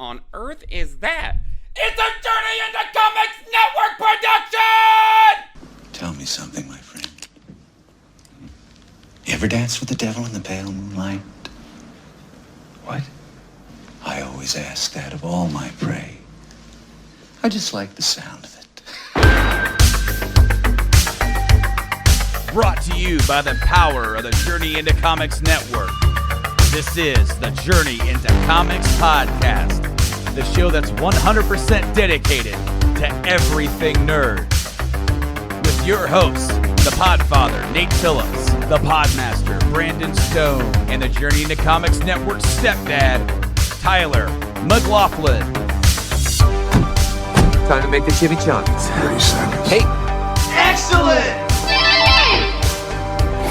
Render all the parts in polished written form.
on earth is that? It's a Journey into Comics Network production! Tell me something, my friend. You ever danced with the devil in the pale moonlight? What? I always ask that of all my prey. I just like the sound of it. Brought to you by the power of the Journey into Comics Network. This is the Journey into Comics podcast, the show that's 100% dedicated to everything nerd. With your hosts, the Podfather, Nate Phillips, the Podmaster, Brandon Stone, and the Journey into Comics Network stepdad, Tyler McLaughlin. Time to make the chimichangas. 30 seconds. Hey! Excellent!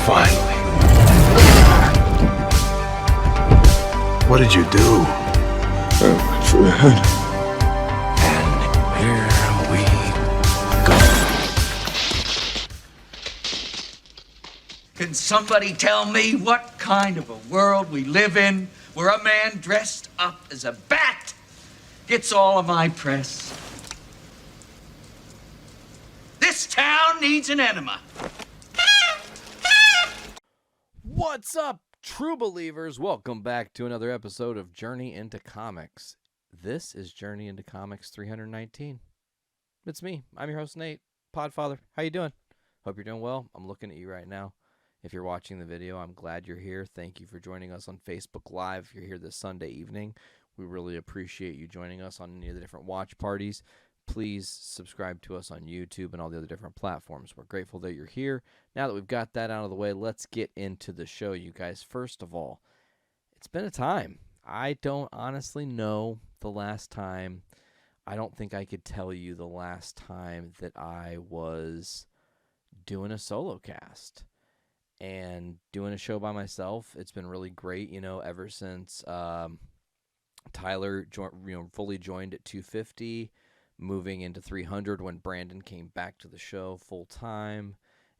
Finally. What did you do? Went for the head. And here we go. Can somebody tell me what kind of a world we live in where a man dressed up as a bat gets all of my press? This town needs an enema. What's up, true believers? Welcome back to another episode of Journey into Comics. This is Journey into Comics 319. It's me. I'm your host, Nate, Podfather. How you doing? Hope you're doing well. I'm looking at you right now. If you're watching the video, I'm glad you're here. Thank you for joining us on Facebook Live. If you're here this Sunday evening, we really appreciate you joining us on any of the different watch parties. Please subscribe to us on YouTube and all the other different platforms. We're grateful that you're here. Now that we've got that out of the way, let's get into the show, you guys. First of all, it's been a time. I don't honestly know the last time. I don't think I could tell you the last time that I was doing a solo cast and doing a show by myself. It's been really great, ever since Tyler fully joined at 250. Moving into 300 when Brandon came back to the show full time.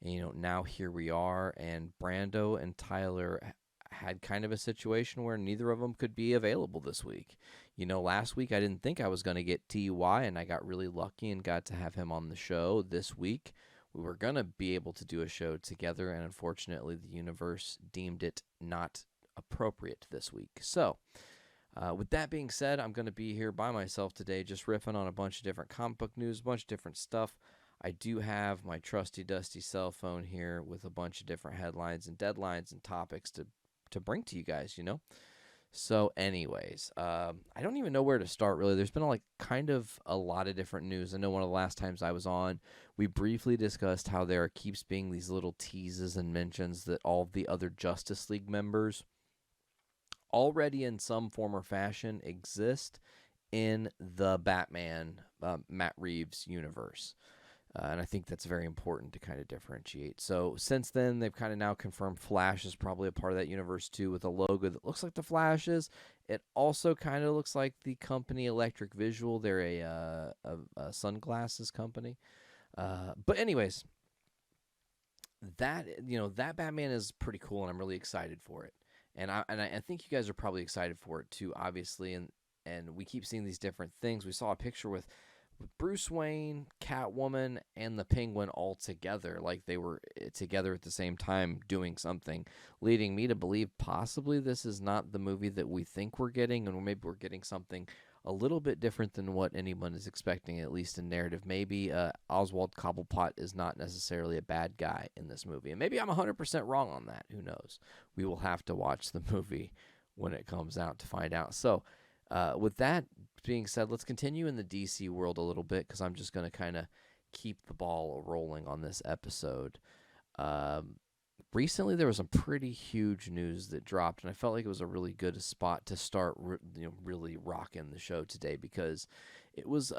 And, now here we are. And Brando and Tyler had kind of a situation where neither of them could be available this week. Last week I didn't think I was going to get TY, and I got really lucky and got to have him on the show. This week we were going to be able to do a show together, and unfortunately the universe deemed it not appropriate this week. So, with that being said, I'm going to be here by myself today, just riffing on a bunch of different comic book news, a bunch of different stuff. I do have my trusty dusty cell phone here with a bunch of different headlines and deadlines and topics to bring to you guys, So anyways, I don't even know where to start, really. There's been a lot of different news. I know one of the last times I was on, we briefly discussed how there keeps being these little teases and mentions that all of the other Justice League members already in some form or fashion exist in the Batman Matt Reeves universe. And I think that's very important to kind of differentiate. So since then, they've kind of now confirmed Flash is probably a part of that universe too, with a logo that looks like the Flash's. It also kind of looks like the company Electric Visual. They're a sunglasses company. But anyways, that Batman is pretty cool, and I'm really excited for it. And I think you guys are probably excited for it too, obviously. And we keep seeing these different things. We saw a picture with Bruce Wayne, Catwoman, and the Penguin all together, like they were together at the same time doing something, leading me to believe possibly this is not the movie that we think we're getting, and maybe we're getting something a little bit different than what anyone is expecting, at least in narrative. Maybe Oswald Cobblepot is not necessarily a bad guy in this movie. And maybe I'm 100% wrong on that. Who knows? We will have to watch the movie when it comes out to find out. So with that being said, let's continue in the DC world a little bit, because I'm just going to kind of keep the ball rolling on this episode. Recently, there was some pretty huge news that dropped, and I felt like it was a really good spot to start really rocking the show today, because it was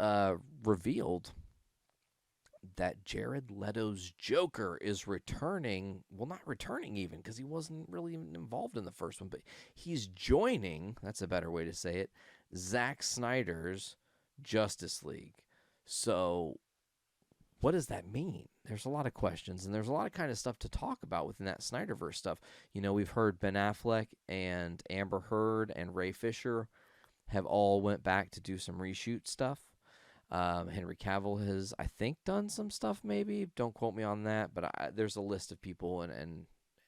revealed that Jared Leto's Joker is returning. Well, not returning even, because he wasn't really even involved in the first one, but he's joining, that's a better way to say it, Zack Snyder's Justice League. So what does that mean? There's a lot of questions, and there's a lot of kind of stuff to talk about within that Snyderverse stuff. We've heard Ben Affleck and Amber Heard and Ray Fisher have all went back to do some reshoot stuff. Henry Cavill has, I think, done some stuff. Maybe, don't quote me on that, but there's a list of people, and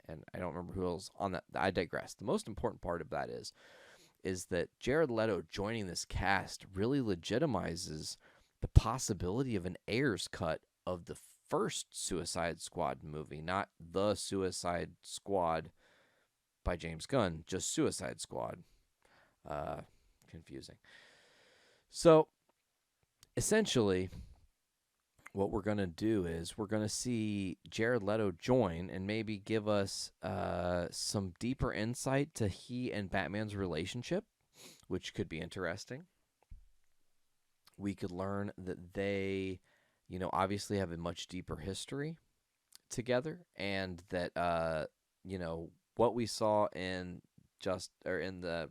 I don't remember who else on that. I digress. The most important part of that is that Jared Leto joining this cast really legitimizes the possibility of an Ayers cut of the first Suicide Squad movie, not the Suicide Squad by James Gunn, just Suicide Squad. Confusing. So, essentially, what we're going to do is we're going to see Jared Leto join and maybe give us some deeper insight to he and Batman's relationship, which could be interesting. We could learn that they, obviously have a much deeper history together, and that, what we saw in the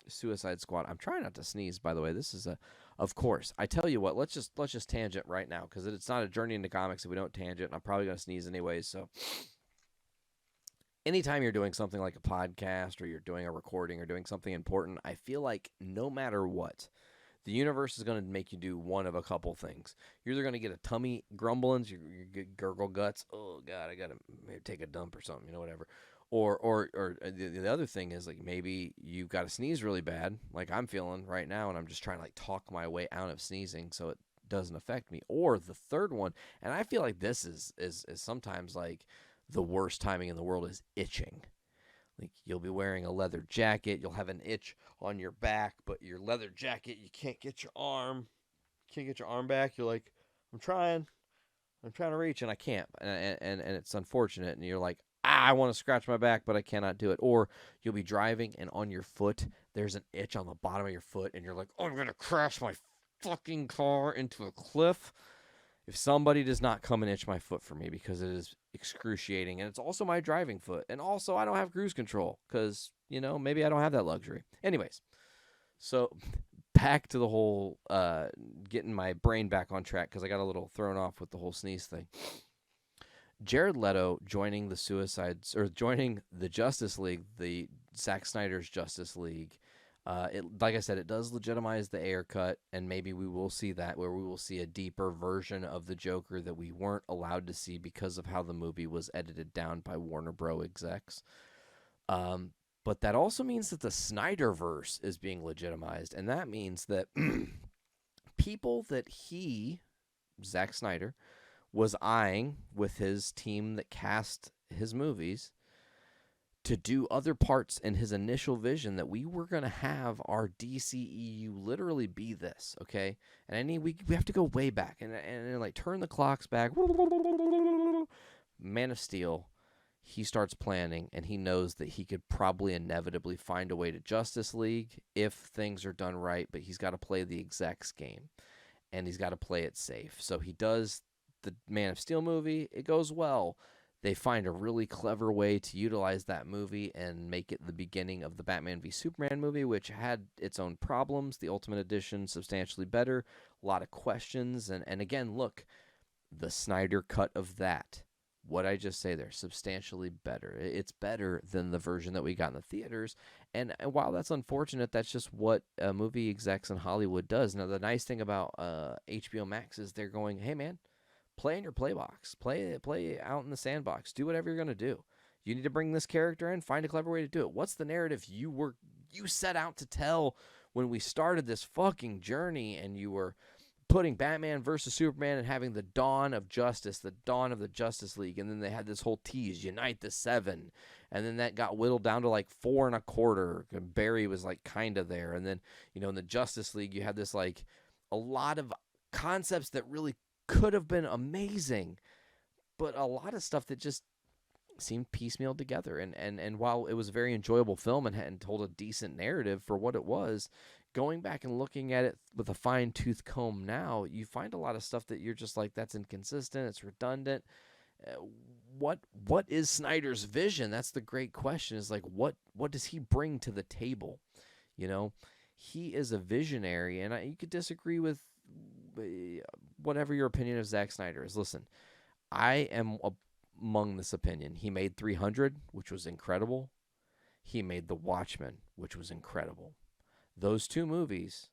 Suicide Squad. I'm trying not to sneeze, by the way. This is of course. I tell you what, let's just tangent right now, because it's not a journey into comics if we don't tangent, and I'm probably going to sneeze anyways. So anytime you're doing something like a podcast, or you're doing a recording, or doing something important, I feel like no matter what, the universe is going to make you do one of a couple things. You're either going to get a tummy grumblings, you get gurgle guts, oh God, I got to take a dump or something, whatever. Or the other thing is, like, maybe you've got to sneeze really bad, like I'm feeling right now, and I'm just trying to, like, talk my way out of sneezing so it doesn't affect me. Or the third one, and I feel like this is sometimes, like, the worst timing in the world, is itching. Like, you'll be wearing a leather jacket, you'll have an itch on your back, but your leather jacket, you can't get your arm back. You're like, I'm trying to reach, and I can't, and it's unfortunate, and you're like, I want to scratch my back, but I cannot do it. Or you'll be driving, and on your foot, there's an itch on the bottom of your foot, and you're like, oh, I'm going to crash my fucking car into a cliff. If somebody does not come and itch my foot for me, because it is excruciating, and it's also my driving foot, and also I don't have cruise control, because, maybe I don't have that luxury. Anyways, so back to the whole getting my brain back on track, because I got a little thrown off with the whole sneeze thing. Jared Leto joining the Justice League, the Zack Snyder's Justice League, like I said, it does legitimize the Ayer cut, and maybe we will see that, where we will see a deeper version of the Joker that we weren't allowed to see because of how the movie was edited down by Warner Bros. Execs. But that also means that the Snyderverse is being legitimized, and that means that people that Zack Snyder, was eyeing with his team that cast his movies to do other parts in his initial vision, that we were going to have our DCEU literally be this, okay? And we have to go way back and like turn the clocks back. Man of Steel, he starts planning, and he knows that he could probably inevitably find a way to Justice League if things are done right, but he's got to play the execs game, and he's got to play it safe. So he does the Man of Steel movie. It goes well. They find a really clever way to utilize that movie and make it the beginning of the Batman v Superman movie, which had its own problems. The Ultimate Edition, substantially better. A lot of questions. And again, look, the Snyder cut of that. What I just say there, substantially better. It's better than the version that we got in the theaters. And while that's unfortunate, that's just what movie execs in Hollywood does. Now, the nice thing about HBO Max is they're going, hey, man, play in your play box. Play out in the sandbox. Do whatever you're going to do. You need to bring this character in. Find a clever way to do it. What's the narrative you set out to tell when we started this fucking journey, and you were putting Batman versus Superman and having the dawn of justice, the dawn of the Justice League, and then they had this whole tease, Unite the Seven, and then that got whittled down to like 4 1/4. Barry was like kind of there, and then, in the Justice League, you had this like a lot of concepts that really could have been amazing, but a lot of stuff that just seemed piecemealed together. And while it was a very enjoyable film and told a decent narrative for what it was, going back and looking at it with a fine-tooth comb now, you find a lot of stuff that you're just like, that's inconsistent, it's redundant. What is Snyder's vision? That's the great question, is like, what does he bring to the table? He is a visionary, and you could disagree with whatever your opinion of Zack Snyder is. Listen, I am among this opinion. He made 300, which was incredible. He made The Watchmen, which was incredible. those two movies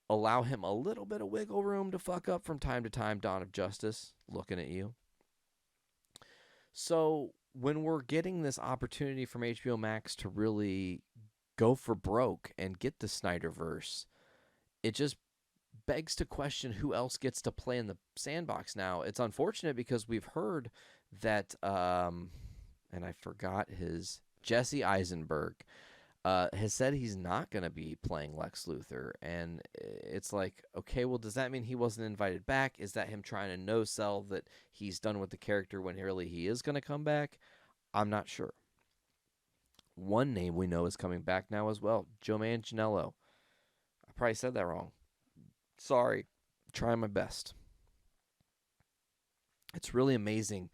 allow him a little bit of wiggle room to fuck up from time to time. Dawn of Justice, looking at you. So when we're getting this opportunity from HBO Max to really go for broke and get the Snyderverse, it just begs to question who else gets to play in the sandbox now. It's unfortunate because we've heard that, and I forgot Jesse Eisenberg has said he's not going to be playing Lex Luthor. And it's like, okay, well, does that mean he wasn't invited back? Is that him trying to no-sell that he's done with the character when really he is going to come back? I'm not sure. One name we know is coming back now as well, Joe Manganiello. I probably said that wrong. Sorry. Trying my best. It's really amazing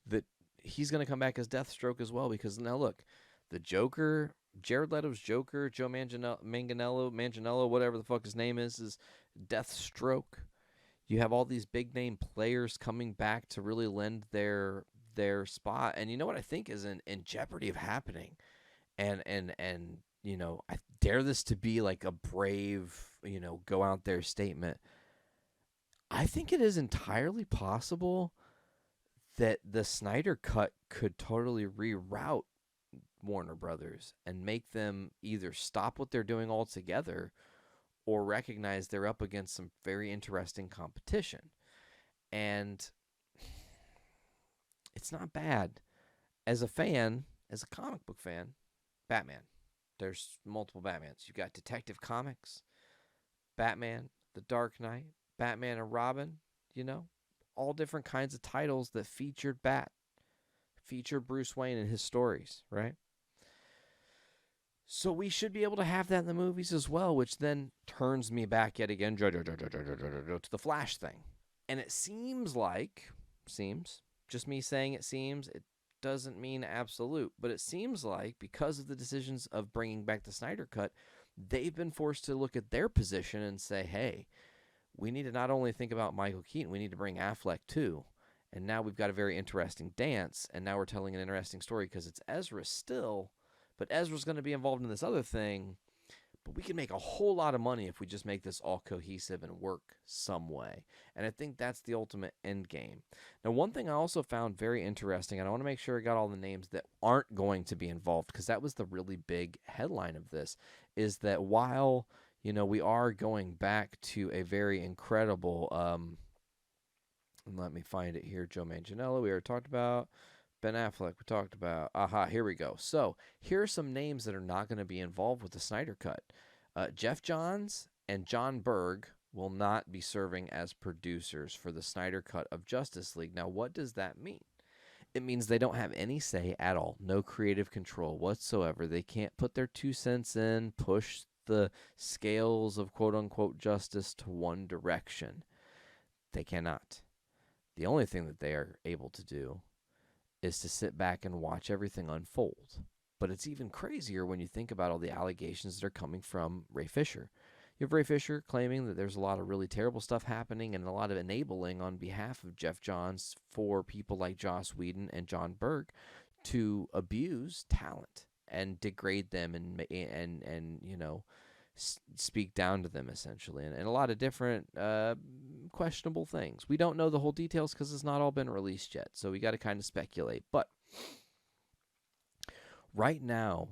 that he's going to come back as Deathstroke as well, because now look, the Joker, Jared Leto's Joker, Joe Manganiello, whatever the fuck his name is Deathstroke. You have all these big name players coming back to really lend their spot. And you know what I think is in jeopardy of happening? And you know, I dare this to be like a brave, you know, go out there statement. I think it is entirely possible that the Snyder Cut could totally reroute Warner Brothers and make them either stop what they're doing altogether or recognize they're up against some very interesting competition. And it's not bad. As a fan, as a comic book fan, Batman. There's multiple Batmans. You've got Detective Comics, Batman, The Dark Knight, Batman and Robin, you know, all different kinds of titles that featured Bruce Wayne and his stories, right? So we should be able to have that in the movies as well, which then turns me back yet again to the Flash thing. And it seems, just me saying it doesn't mean absolute, but it seems like because of the decisions of bringing back the Snyder Cut, they've been forced to look at their position and say, hey, we need to not only think about Michael Keaton, we need to bring Affleck too. And now we've got a very interesting dance, and now we're telling an interesting story because it's Ezra still, but Ezra's going to be involved in this other thing. But we can make a whole lot of money if we just make this all cohesive and work some way. And I think that's the ultimate end game. Now, one thing I also found very interesting, and I want to make sure I got all the names that aren't going to be involved, because that was the really big headline of this, is that while, you know, we are going back to a very incredible, let me find it here, Joe Manganiello, we already talked about. Ben Affleck, we talked about. Here we go. So here are some names that are not going to be involved with the Snyder Cut. Jeff Johns and John Berg will not be serving as producers for the Snyder Cut of Justice League. Now, what does that mean? It means they don't have any say at all. No creative control whatsoever. They can't put their 2 cents in, push the scales of quote-unquote justice to one direction. They cannot. The only thing that they are able to do is to sit back and watch everything unfold. But it's even crazier when you think about all the allegations that are coming from Ray Fisher. You have Ray Fisher claiming that there's a lot of really terrible stuff happening and a lot of enabling on behalf of Jeff Johns for people like Joss Whedon and John Berg to abuse talent and degrade them and you know, speak down to them essentially, and a lot of different questionable things. We don't know the whole details because it's not all been released yet, so we got to kind of speculate. But right now,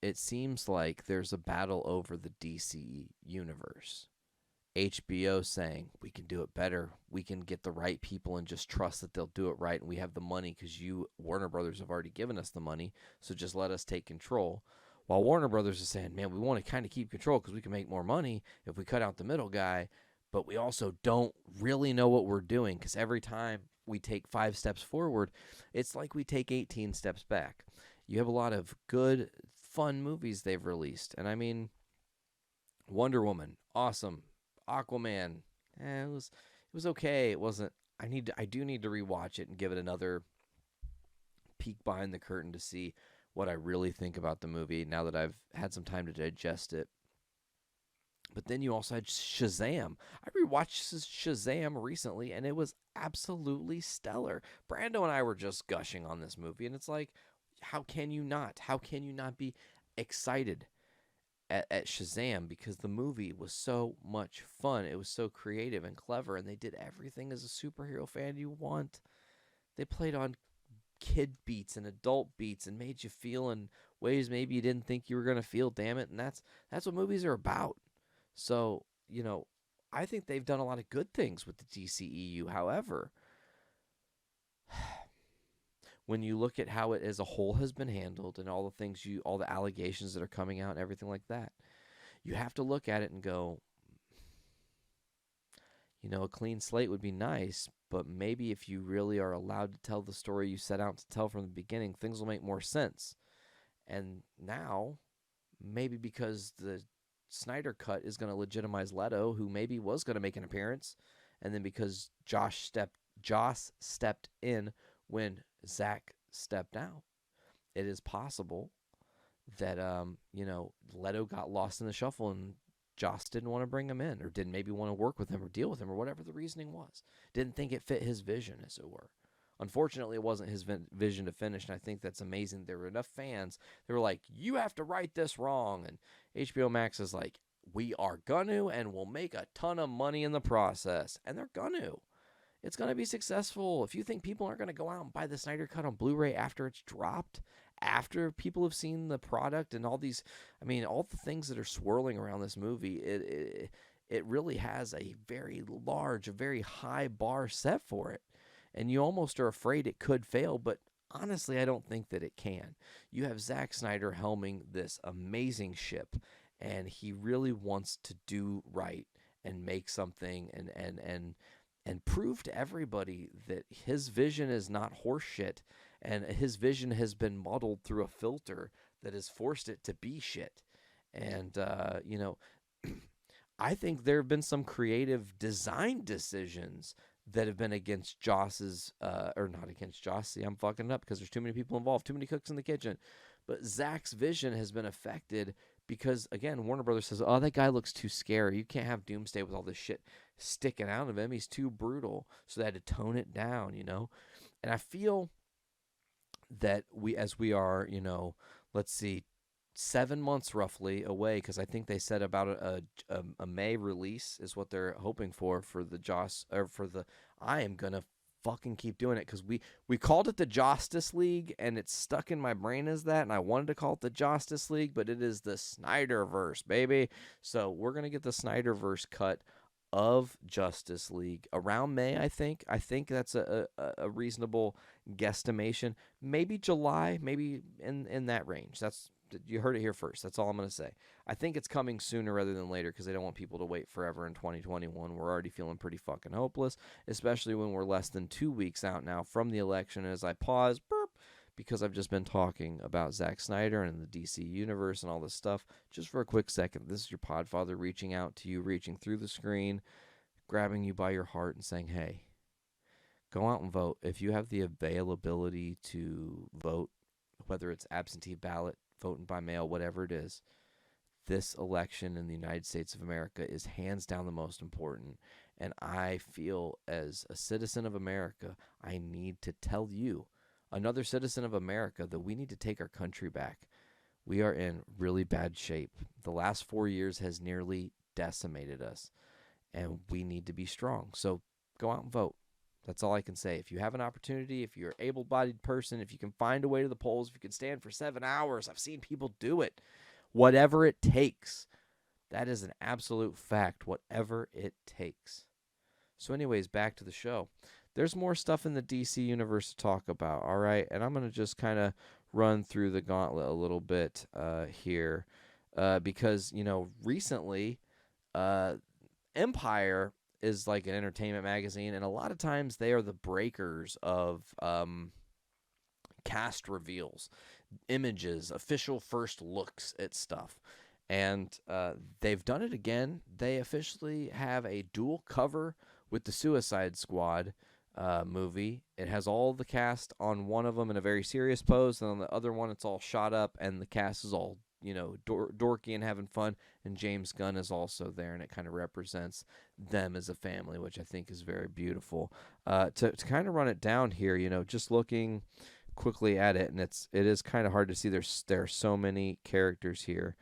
it seems like there's a battle over the DC universe. HBO saying, we can do it better. We can get the right people and just trust that they'll do it right, and we have the money because you, Warner Brothers, have already given us the money, so just let us take control. While Warner Brothers is saying, man, we want to kind of keep control because we can make more money if we cut out the middle guy, but we also don't really know what we're doing because every time we take 5 steps forward, it's like we take 18 steps back. You have a lot of good, fun movies they've released. And I mean, Wonder Woman, awesome. Aquaman, it was okay. It wasn't. I do need to rewatch it and give it another peek behind the curtain to see what I really think about the movie now that I've had some time to digest it. But then you also had Shazam. I rewatched Shazam recently, and it was absolutely stellar. Brando and I were just gushing on this movie, and it's like, how can you not? How can you not be excited? at Shazam because the movie was so much fun. It was so creative and clever, and they did everything as a superhero fan you want. They played on kid beats and adult beats and made you feel in ways maybe you didn't think you were going to feel, damn it. And that's what movies are about. So, I think they've done a lot of good things with the DCEU. However, when you look at how it as a whole has been handled and all the allegations that are coming out and everything like that, you have to look at it and go, a clean slate would be nice, but maybe if you really are allowed to tell the story you set out to tell from the beginning, things will make more sense. And now, maybe because the Snyder cut is going to legitimize Leto, who maybe was going to make an appearance, and then because Joss stepped in when Zack stepped out, it is possible that Leto got lost in the shuffle and Joss didn't want to bring him in, or didn't maybe want to work with him or deal with him, or whatever the reasoning was. Didn't think it fit his vision, as it were. Unfortunately, it wasn't his vision to finish, and I think that's amazing. There were enough fans that were like, you have to write this wrong, and HBO Max is like, we are gonna, and we'll make a ton of money in the process, and they're gonna. It's gonna be successful. If you think people aren't gonna go out and buy the Snyder Cut on Blu-ray after it's dropped, after people have seen the product and all these, all the things that are swirling around this movie, it really has a very large, a very high bar set for it. And you almost are afraid it could fail, but honestly, I don't think that it can. You have Zack Snyder helming this amazing ship, and he really wants to do right and make something and prove to everybody that his vision is not horseshit, and his vision has been modeled through a filter that has forced it to be shit. And, I think there have been some creative design decisions that have been against Joss's, or not against Joss. See, I'm fucking up because there's too many people involved, too many cooks in the kitchen. But Zack's vision has been affected because, again, Warner Brothers says, oh, that guy looks too scary. You can't have Doomsday with all this shit sticking out of him. He's too brutal. So they had to tone it down, And I feel that we are, let's see, 7 months roughly away, because I think they said about a May release is what they're hoping for the Joss, or for the, I am gonna fucking keep doing it, because we called it the Justice League and it's stuck in my brain as that, and I wanted to call it the Justice League, but it is the Snyderverse, baby. So we're gonna get the Snyderverse cut of Justice League around May. I think that's a reasonable guesstimation. Maybe July, maybe in that range. You heard it here first. That's all I'm going to say. I think it's coming sooner rather than later, because they don't want people to wait forever in 2021. We're already feeling pretty fucking hopeless, especially when we're less than 2 weeks out now from the election. As I pause, because I've just been talking about Zack Snyder and the DC universe and all this stuff, just for a quick second, this is your Podfather reaching out to you, reaching through the screen, grabbing you by your heart and saying, hey, go out and vote. If you have the availability to vote, whether it's absentee ballot, voting by mail, whatever it is, this election in the United States of America is hands down the most important. And I feel, as a citizen of America, I need to tell you, another citizen of America, that we need to take our country back. We are in really bad shape. The last 4 years has nearly decimated us, and we need to be strong. So go out and vote. That's all I can say. If you have an opportunity, if you're an able-bodied person, if you can find a way to the polls, if you can stand for 7 hours, I've seen people do it. Whatever it takes. That is an absolute fact. Whatever it takes. So anyways, back to the show. There's more stuff in the DC universe to talk about, all right? And I'm going to just kind of run through the gauntlet a little bit here because, recently Empire is like an entertainment magazine, and a lot of times they are the breakers of cast reveals, images, official first looks at stuff. And they've done it again. They officially have a dual cover with the Suicide Squad movie. It has all the cast on one of them in a very serious pose, and on the other one it's all shot up, and the cast is all dorky and having fun, and James Gunn is also there, and it kind of represents them as a family, which I think is very beautiful. To kind of run it down here, just looking quickly at it, and it is kind of hard to see. There are so many characters here.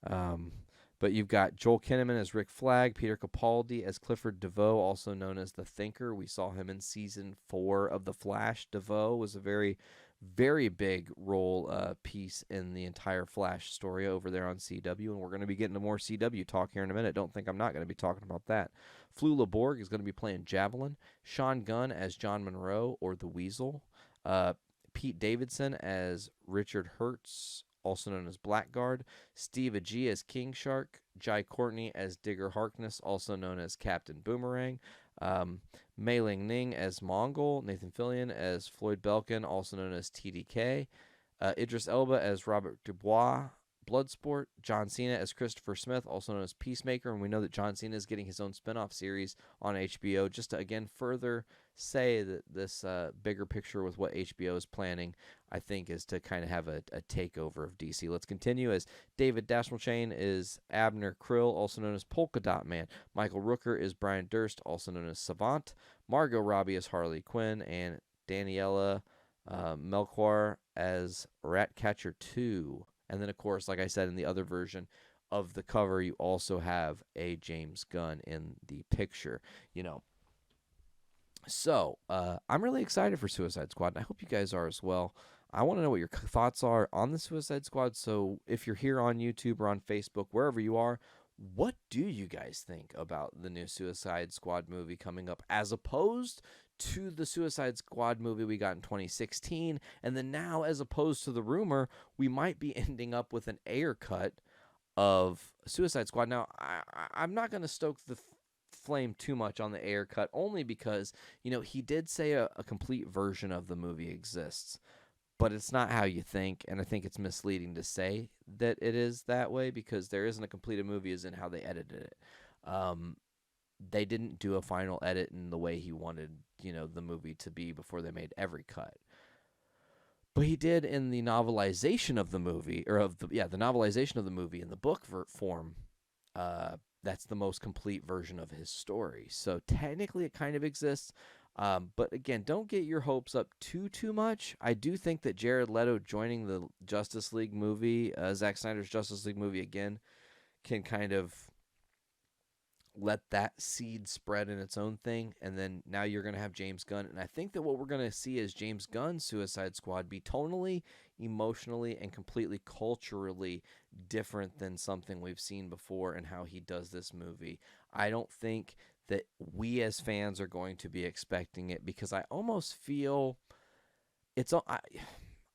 But you've got Joel Kinnaman as Rick Flag, Peter Capaldi as Clifford DeVoe, also known as the Thinker. We saw him in season 4 of The Flash. DeVoe was a very, very big role piece in the entire Flash story over there on CW, and we're going to be getting to more CW talk here in a minute. Don't think I'm not going to be talking about that. Flula Borg is going to be playing Javelin. Sean Gunn as John Monroe, or the Weasel. Pete Davidson as Richard Hertz, also known as Blackguard. Steve Agee as King Shark. Jai Courtney as Digger Harkness, also known as Captain Boomerang. Mei Ling Ning as Mongol. Nathan Fillion as Floyd Belkin, also known as TDK. Idris Elba as Robert Dubois, Bloodsport. John Cena as Christopher Smith, also known as Peacemaker. And we know that John Cena is getting his own spinoff series on HBO, just to, again, further say that this bigger picture with what HBO is planning, I think, is to kind of have a takeover of DC. Let's continue as David Dastmalchian is Abner Krill, also known as Polka Dot Man. Michael Rooker is Brian Durst, also known as Savant. Margot Robbie is Harley Quinn, and Daniela Melchior as Ratcatcher 2. And then, of course, like I said, in the other version of the cover, you also have a James Gunn in the picture. So, I'm really excited for Suicide Squad, and I hope you guys are as well. I want to know what your thoughts are on the Suicide Squad, so if you're here on YouTube or on Facebook, wherever you are, what do you guys think about the new Suicide Squad movie coming up, as opposed to the Suicide Squad movie we got in 2016, and then now, as opposed to the rumor, we might be ending up with an Ayer cut of Suicide Squad. Now, I'm not going to stoke the flame too much on the Ayer cut, only because, he did say a complete version of the movie exists, but it's not how you think, and I think it's misleading to say that it is that way, because there isn't a completed movie as in how they edited it. They didn't do a final edit in the way he wanted, the movie to be before they made every cut. But he did in the novelization of the movie, the novelization of the movie in the book form. That's the most complete version of his story. So technically it kind of exists. But again, don't get your hopes up too much. I do think that Jared Leto joining the Justice League movie, Zack Snyder's Justice League movie again, can kind of let that seed spread in its own thing. And then now you're going to have James Gunn. And I think that what we're going to see is James Gunn's Suicide Squad be tonally, emotionally, and completely culturally different than something we've seen before and how he does this movie. I don't think that we as fans are going to be expecting it, because I almost feel it's...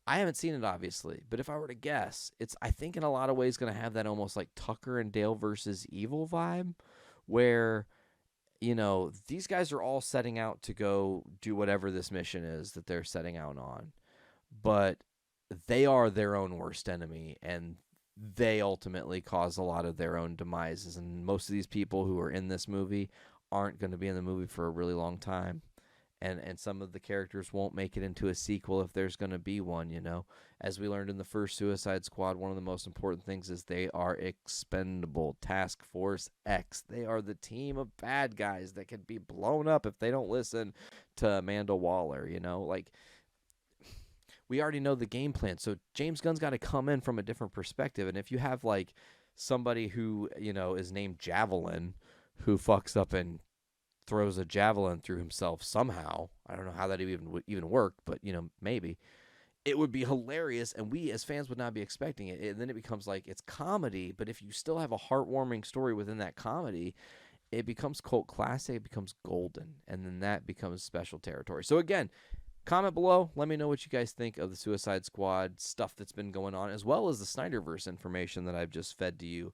I haven't seen it, obviously, but if I were to guess, it's, I think, in a lot of ways going to have that almost like Tucker and Dale versus Evil vibe, where, these guys are all setting out to go do whatever this mission is that they're setting out on, but they are their own worst enemy, and they ultimately cause a lot of their own demises, and most of these people who are in this movie aren't going to be in the movie for a really long time. And some of the characters won't make it into a sequel if there's going to be one, As we learned in the first Suicide Squad, one of the most important things is they are expendable. Task Force X. They are the team of bad guys that can be blown up if they don't listen to Amanda Waller, we already know the game plan. So James Gunn's got to come in from a different perspective. And if you have, somebody who, is named Javelin, who fucks up and throws a javelin through himself somehow. I don't know how that even worked, but maybe it would be hilarious, and we as fans would not be expecting it. And then it becomes like it's comedy, but if you still have a heartwarming story within that comedy, it becomes cult classic. It becomes golden, and then that becomes special territory. So again, comment below. Let me know what you guys think of the Suicide Squad stuff that's been going on, as well as the Snyderverse information that I've just fed to you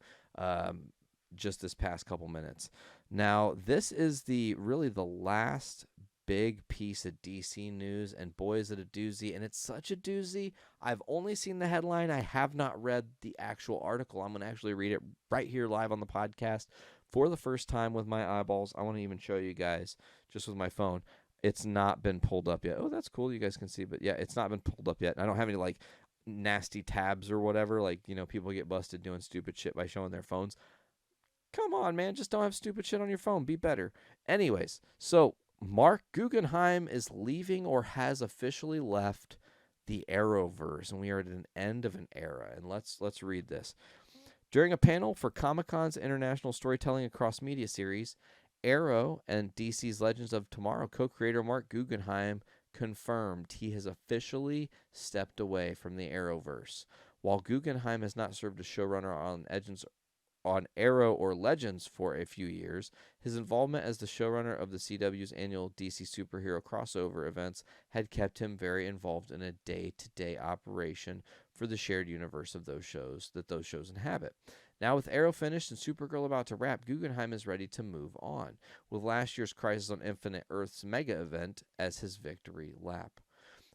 just this past couple minutes. Now, this is really the last big piece of DC news, and boy, is it a doozy, and it's such a doozy. I've only seen the headline. I have not read the actual article. I'm going to actually read it right here live on the podcast for the first time with my eyeballs. I want to even show you guys just with my phone. It's not been pulled up yet. Oh, that's cool. You guys can see, but yeah, it's not been pulled up yet. I don't have any nasty tabs or whatever. People get busted doing stupid shit by showing their phones. Come on, man. Just don't have stupid shit on your phone. Be better. Anyways, so Mark Guggenheim is leaving or has officially left the Arrowverse, and we are at an end of an era. And let's read this. During a panel for Comic-Con's International Storytelling Across Media series, Arrow and DC's Legends of Tomorrow co-creator Mark Guggenheim confirmed he has officially stepped away from the Arrowverse. While Guggenheim has not served as showrunner on Arrow or Legends for a few years, his involvement as the showrunner of the CW's annual DC superhero crossover events had kept him very involved in a day-to-day operation for the shared universe of those shows that those shows inhabit. Now, with Arrow finished and Supergirl about to wrap, Guggenheim is ready to move on, with last year's Crisis on Infinite Earths mega event as his victory lap.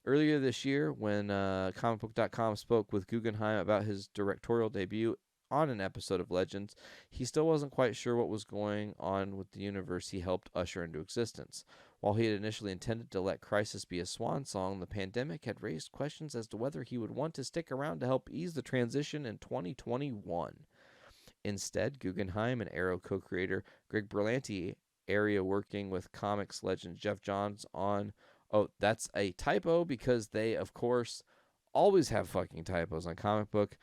Earlier this year, when comicbook.com spoke with Guggenheim about his directorial debut on an episode of Legends, he still wasn't quite sure what was going on with the universe he helped usher into existence. While he had initially intended to let Crisis be a swan song, the pandemic had raised questions as to whether he would want to stick around to help ease the transition in 2021. Instead, Guggenheim and Arrow co-creator Greg Berlanti, area working with comics legend Jeff Johns on... Oh, that's a typo because they, of course, always have fucking typos on comic book.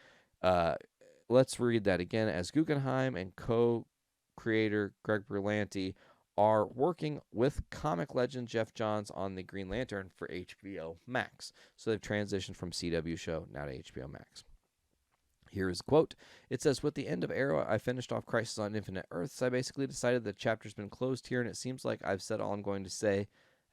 Let's read that again. As Guggenheim and co-creator Greg Berlanti are working with comic legend Jeff Johns on the Green Lantern for HBO Max. So they've transitioned from CW show now to HBO Max. Here is a quote. It says, with the end of Arrow, I finished off Crisis on Infinite Earths. I basically decided the chapter's been closed here, and it seems like I've said all I'm going to say,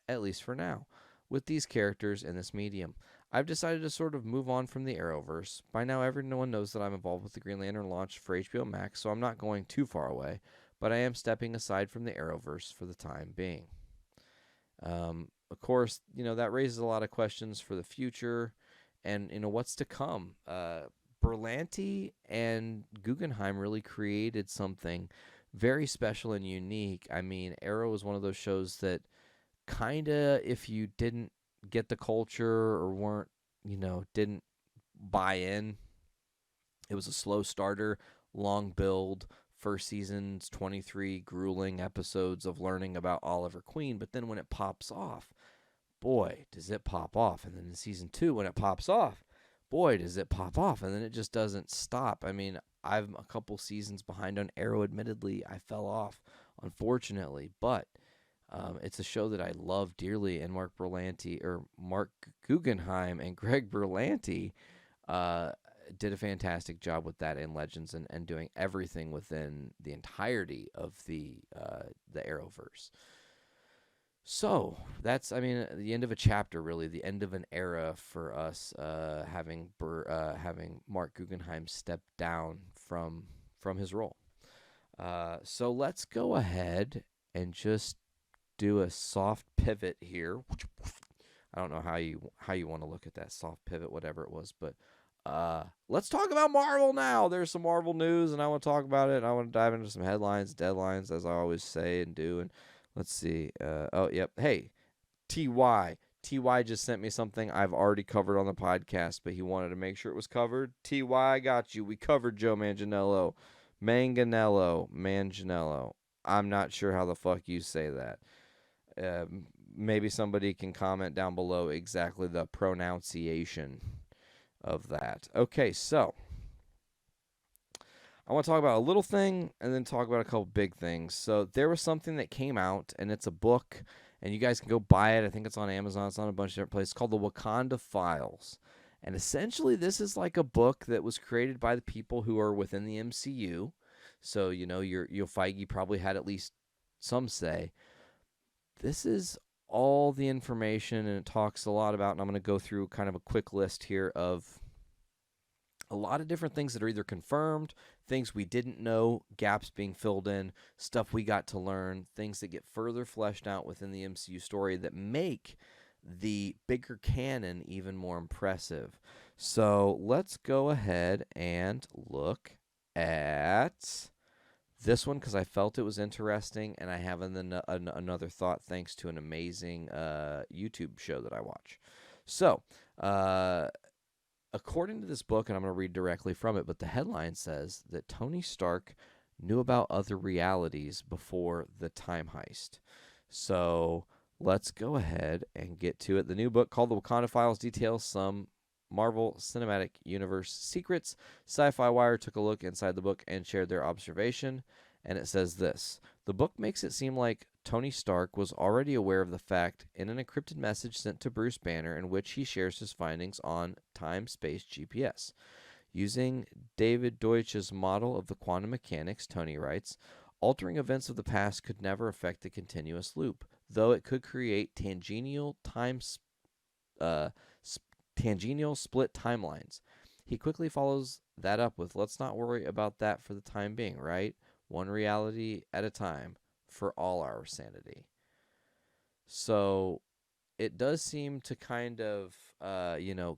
at least for now, with these characters in this medium. I've decided to sort of move on from the Arrowverse. By now, everyone knows that I'm involved with the Green Lantern launch for HBO Max, so I'm not going too far away, but I am stepping aside from the Arrowverse for the time being. Of course, that raises a lot of questions for the future and, what's to come. Berlanti and Guggenheim really created something very special and unique. I mean, Arrow was one of those shows that kind of, if you didn't get the culture or weren't, didn't buy in, it was a slow starter, long build. First season's 23 grueling episodes of learning about Oliver Queen, but then when it pops off, boy, does it pop off. And then in season 2, when it pops off, boy, does it pop off. And then it just doesn't stop. I mean, I'm a couple seasons behind on Arrow. Admittedly, I fell off, unfortunately, but it's a show that I love dearly, and Mark Guggenheim and Greg Berlanti did a fantastic job with that in Legends and doing everything within the entirety of the Arrowverse. So that's, the end of a chapter, really, the end of an era for us, having Mark Guggenheim step down from his role. So let's go ahead and just do a soft pivot here. I don't know how you want to look at that soft pivot, whatever it was, but let's talk about Marvel now. There's some Marvel news, and I want to talk about it. And I want to dive into some headlines, deadlines, as I always say and do. And let's see. Oh, yep. Hey, Ty just sent me something I've already covered on the podcast, but he wanted to make sure it was covered. Ty, I got you. We covered Joe Manganiello. I'm not sure how the fuck you say that. Maybe somebody can comment down below exactly the pronunciation of that. Okay, so I want to talk about a little thing and then talk about a couple big things. So there was something that came out, and it's a book, and you guys can go buy it. I think it's on Amazon. It's on a bunch of different places. It's called the Wakanda Files. And essentially, this is like a book that was created by the people who are within the MCU. So, your Feige probably had at least some say. This is all the information, and it talks a lot about, and I'm going to go through kind of a quick list here of a lot of different things that are either confirmed, things we didn't know, gaps being filled in, stuff we got to learn, things that get further fleshed out within the MCU story that make the bigger canon even more impressive. So let's go ahead and look at this one because I felt it was interesting, and I have another thought thanks to an amazing YouTube show that I watch. So, according to this book, and I'm going to read directly from it, but the headline says that Tony Stark knew about other realities before the time heist. So let's go ahead and get to it. The new book called The Wakanda Files details some Marvel Cinematic Universe Secrets. Sci-Fi Wire took a look inside the book and shared their observation, and it says this. The book makes it seem like Tony Stark was already aware of the fact in an encrypted message sent to Bruce Banner in which he shares his findings on time-space GPS. Using David Deutsch's model of the quantum mechanics, Tony writes, altering events of the past could never affect the continuous loop, though it could create tangential split timelines. He quickly follows that up with, let's not worry about that for the time being, right? One reality at a time for all our sanity. So it does seem to kind of,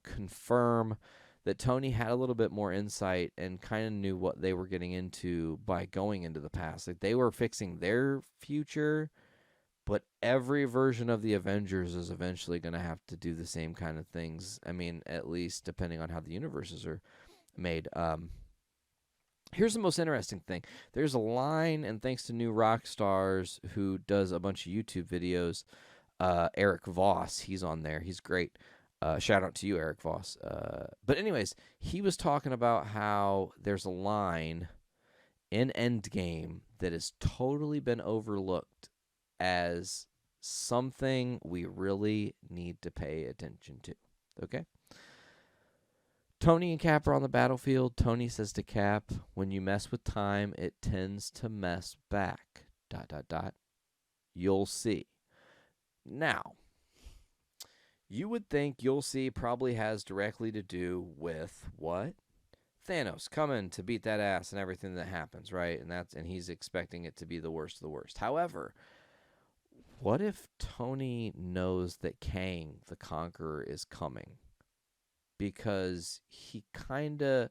confirm that Tony had a little bit more insight and kind of knew what they were getting into by going into the past. Like, they were fixing their future, but every version of the Avengers is eventually going to have to do the same kind of things. I mean, at least depending on how the universes are made. Here's the most interesting thing. There's a line, and thanks to New Rock Stars, who does a bunch of YouTube videos, Eric Voss, he's on there. He's great. Shout out to you, Eric Voss. But anyways, he was talking about how there's a line in Endgame that has totally been overlooked as something we really need to pay attention to. Okay? Tony and Cap are on the battlefield. Tony says to Cap, when you mess with time, it tends to mess back. ... You'll see. Now, you would think you'll see probably has directly to do with what? Thanos coming to beat that ass and everything that happens, right? And he's expecting it to be the worst of the worst. However, what if Tony knows that Kang the Conqueror is coming? Because he kind of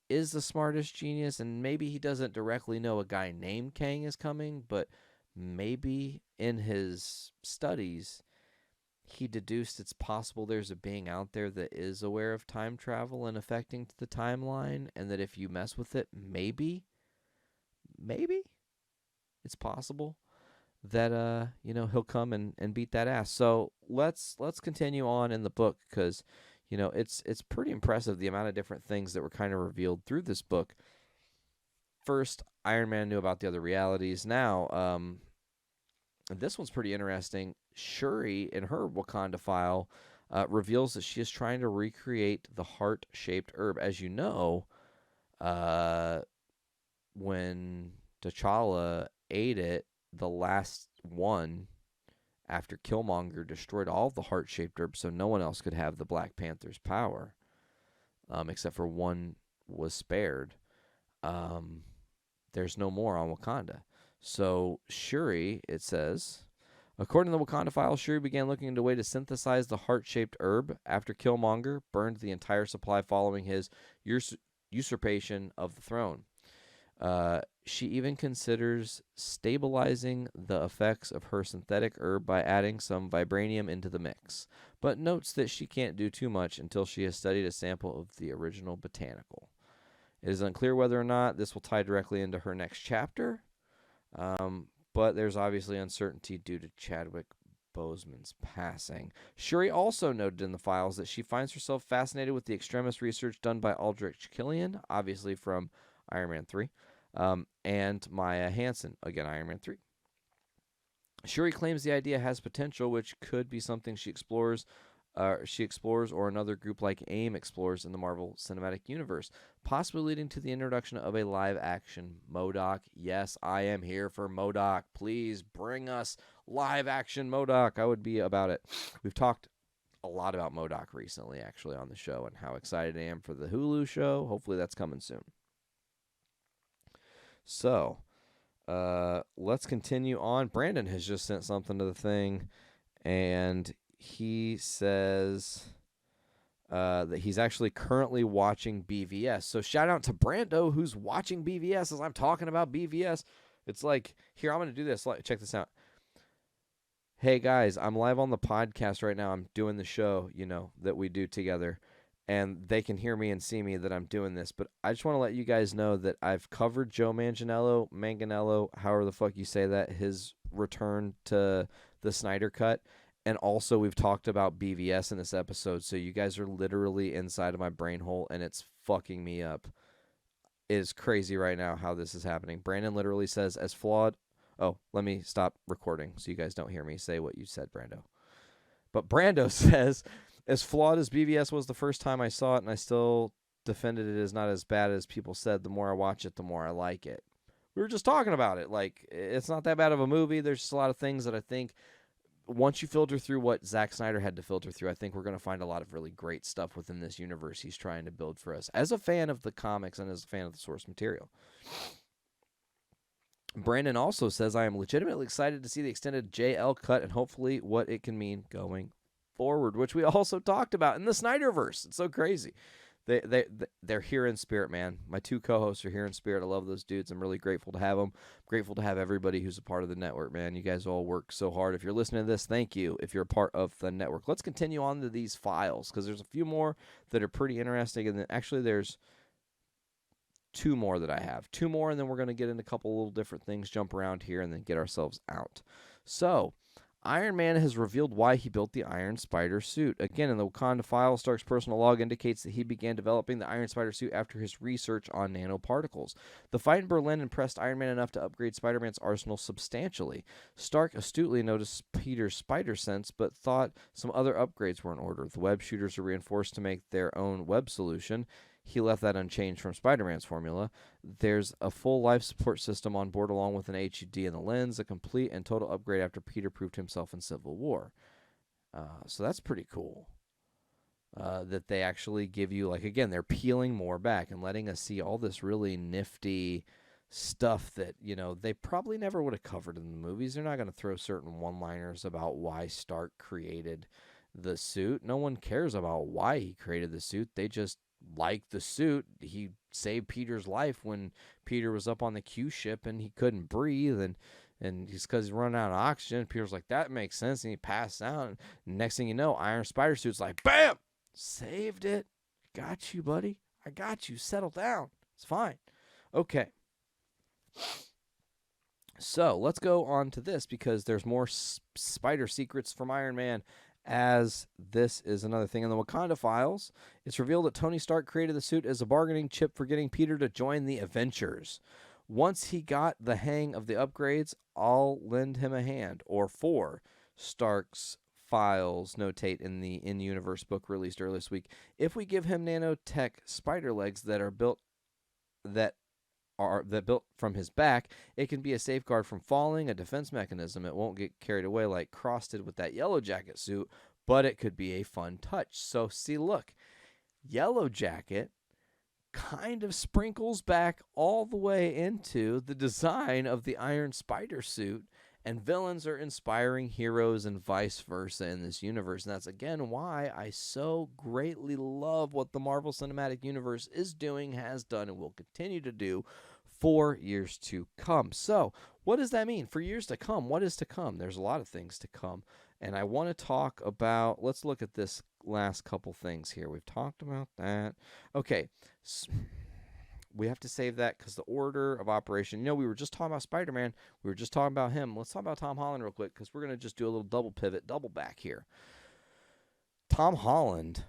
is the smartest genius, and maybe he doesn't directly know a guy named Kang is coming, but maybe in his studies he deduced it's possible there's a being out there that is aware of time travel and affecting the timeline, and that if you mess with it, maybe it's possible that he'll come and beat that ass. So let's continue on in the book, because it's pretty impressive the amount of different things that were kind of revealed through this book. First, Iron Man knew about the other realities. Now, this one's pretty interesting. Shuri, in her Wakanda file, reveals that she is trying to recreate the heart-shaped herb. As you know, when T'Challa ate it, the last one, after Killmonger destroyed all the heart-shaped herbs, so no one else could have the Black Panther's power, except for one was spared. There's no more on Wakanda. So Shuri, it says, according to the Wakanda Files, Shuri began looking into a way to synthesize the heart-shaped herb after Killmonger burned the entire supply following his usurpation of the throne. She even considers stabilizing the effects of her synthetic herb by adding some vibranium into the mix, but notes that she can't do too much until she has studied a sample of the original botanical. It is unclear whether or not this will tie directly into her next chapter, but there's obviously uncertainty due to Chadwick Boseman's passing. Shuri also noted in the files that she finds herself fascinated with the extremist research done by Aldrich Killian, obviously from Iron Man 3, and Maya Hansen, again, Iron Man 3. Shuri claims the idea has potential, which could be something she explores or another group like AIM explores in the Marvel Cinematic Universe, possibly leading to the introduction of a live-action MODOK. Yes, I am here for MODOK. Please bring us live-action MODOK. I would be about it. We've talked a lot about MODOK recently, actually, on the show, and how excited I am for the Hulu show. Hopefully that's coming soon. So, let's continue on. Brandon has just sent something to the thing, and he says that he's actually currently watching BVS. So shout out to Brando, who's watching BVS as I'm talking about BVS. It's like, here, I'm going to do this. Check this out. Hey, guys, I'm live on the podcast right now. I'm doing the show, that we do together. And they can hear me and see me that I'm doing this. But I just want to let you guys know that I've covered Joe Manganiello, however the fuck you say that, his return to the Snyder Cut. And also, we've talked about BVS in this episode, so you guys are literally inside of my brain hole, and it's fucking me up. It is crazy right now how this is happening. Brandon literally says, as flawed... Oh, let me stop recording so you guys don't hear me say what you said, Brando. But Brando says, as flawed as BVS was the first time I saw it, and I still defended it as not as bad as people said, the more I watch it, the more I like it. We were just talking about it. Like, it's not that bad of a movie. There's just a lot of things that I think... Once you filter through what Zack Snyder had to filter through, I think we're going to find a lot of really great stuff within this universe he's trying to build for us as a fan of the comics and as a fan of the source material. Brandon also says, I am legitimately excited to see the extended JL cut and hopefully what it can mean going forward, which we also talked about in the Snyderverse. It's so crazy. They're here in spirit, man. My two co-hosts are here in spirit. I love those dudes. I'm really grateful to have them. I'm grateful to have everybody who's a part of the network, man. You guys all work so hard. If you're listening to this, thank you. If you're a part of the network, let's continue on to these files because there's a few more that are pretty interesting. And then actually there's two more that I have. Two more, and then we're going to get into a couple little different things, jump around here, and then get ourselves out. So... Iron Man has revealed why he built the Iron Spider suit. Again, in the Wakanda Files, Stark's personal log indicates that he began developing the Iron Spider suit after his research on nanoparticles. The fight in Berlin impressed Iron Man enough to upgrade Spider-Man's arsenal substantially. Stark astutely noticed Peter's spider sense, but thought some other upgrades were in order. The web shooters are reinforced to make their own web solution. He left that unchanged from Spider-Man's formula. There's a full life support system on board along with an HUD in the lens, a complete and total upgrade after Peter proved himself in Civil War. So that's pretty cool. That they actually give you, like, again, they're peeling more back and letting us see all this really nifty stuff that, you know, they probably never would have covered in the movies. They're not going to throw certain one-liners about why Stark created the suit. No one cares about why he created the suit. They just like the suit. He saved Peter's life when Peter was up on the Q ship and he couldn't breathe, and just because he's running out of oxygen, Peter's like, that makes sense, and he passed out. And next thing you know, Iron Spider suit's like, bam, saved it. Got you, buddy. I got you. Settle down. It's fine. Okay. So let's go on to this because there's more spider secrets from Iron Man. As this is another thing in the Wakanda Files, it's revealed that Tony Stark created the suit as a bargaining chip for getting Peter to join the Avengers. Once he got the hang of the upgrades, I'll lend him a hand. Or 4, Stark's Files notate in the in-universe book released earlier this week. If we give him nanotech spider legs that are built from his back, it can be a safeguard from falling, a defense mechanism. It won't get carried away like Cross did with that Yellow Jacket suit, but it could be a fun touch. So see, look, Yellow Jacket kind of sprinkles back all the way into the design of the Iron Spider suit, and villains are inspiring heroes and vice versa in this universe. And that's, again, why I so greatly love what the Marvel Cinematic Universe is doing, has done, and will continue to do for years to come. So what does that mean for years to come? What is to come? There's a lot of things to come. And I want to talk about, let's look at this last couple things here. We've talked about that. Okay. We have to save that because the order of operation, you know, we were just talking about Spider-Man. We were just talking about him. Let's talk about Tom Holland real quick because we're going to just do a little double pivot, double back here. Tom Holland,